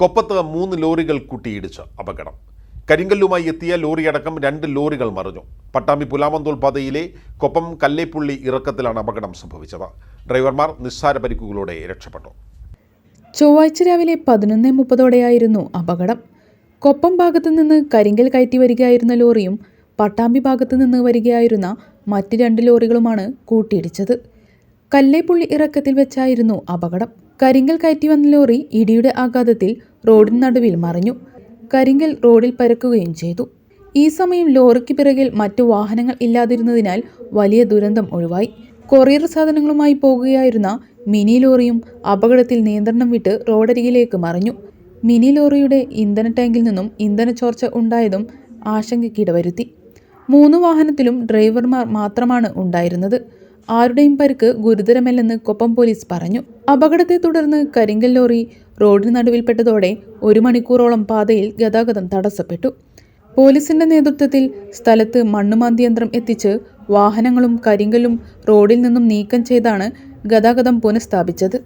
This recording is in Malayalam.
കൊപ്പത്ത് 3 ലോറികൾ കൂട്ടിയിടിച്ച് അപകടം. കരിങ്കല്ലുമായി എത്തിയ ലോറിയടക്കം 2 ലോറികൾ മറിഞ്ഞു. പട്ടാമ്പി പുലാമന്തോൾ പാതയിലെ കൊപ്പം കല്ലേപ്പുള്ളി ഇറക്കത്തിലാണ് അപകടം സംഭവിച്ചത്. ഡ്രൈവർമാർ നിസ്സാര പരിക്കുകളോടെ രക്ഷപ്പെട്ടു. ചൊവ്വാഴ്ച രാവിലെ 11:30 അപകടം. കൊപ്പം ഭാഗത്തു നിന്ന് കരിങ്കൽ കയറ്റി വരികയായിരുന്ന ലോറിയും പട്ടാമ്പി ഭാഗത്തു നിന്ന് വരികയായിരുന്ന മറ്റ് 2 ലോറികളുമാണ് കൂട്ടിയിടിച്ചത്. കല്ലേപ്പുള്ളി ഇറക്കത്തിൽ വെച്ചായിരുന്നു അപകടം. കരിങ്കൽ കയറ്റി വന്ന ലോറി ഇടിയുടെ ആഘാതത്തിൽ റോഡിന് നടുവിൽ മറിഞ്ഞു. കരിങ്കൽ റോഡിൽ പരക്കുകയും ചെയ്തു. ഈ സമയം ലോറിക്ക് പിറകിൽ മറ്റു വാഹനങ്ങൾ ഇല്ലാതിരുന്നതിനാൽ വലിയ ദുരന്തം ഒഴിവായി. കൊറിയർ സാധനങ്ങളുമായി പോകുകയായിരുന്ന മിനി ലോറിയും അപകടത്തിൽ നിയന്ത്രണം വിട്ട് റോഡരികിലേക്ക് മറിഞ്ഞു. മിനി ലോറിയുടെ ഇന്ധന ടാങ്കിൽ നിന്നും ഇന്ധന ചോർച്ച ഉണ്ടായതും ആശങ്കയ്ക്കിടവരുത്തി. 3 വാഹനത്തിലും ഡ്രൈവർമാർ മാത്രമാണ് ഉണ്ടായിരുന്നത്. ആരുടെയും പരിക്ക് ഗുരുതരമല്ലെന്ന് കൊപ്പം പോലീസ് പറഞ്ഞു. അപകടത്തെ തുടർന്ന് കരിങ്കൽ ലോറി റോഡിന് നടുവിൽപ്പെട്ടതോടെ 1 മണിക്കൂറോളം പാതയിൽ ഗതാഗതം തടസ്സപ്പെട്ടു. പോലീസിന്റെ നേതൃത്വത്തിൽ സ്ഥലത്ത് മണ്ണുമാന്തി യന്ത്രം എത്തിച്ച് വാഹനങ്ങളും കരിങ്കല്ലും റോഡിൽ നിന്നും നീക്കം ചെയ്താണ് ഗതാഗതം പുനഃസ്ഥാപിച്ചത്.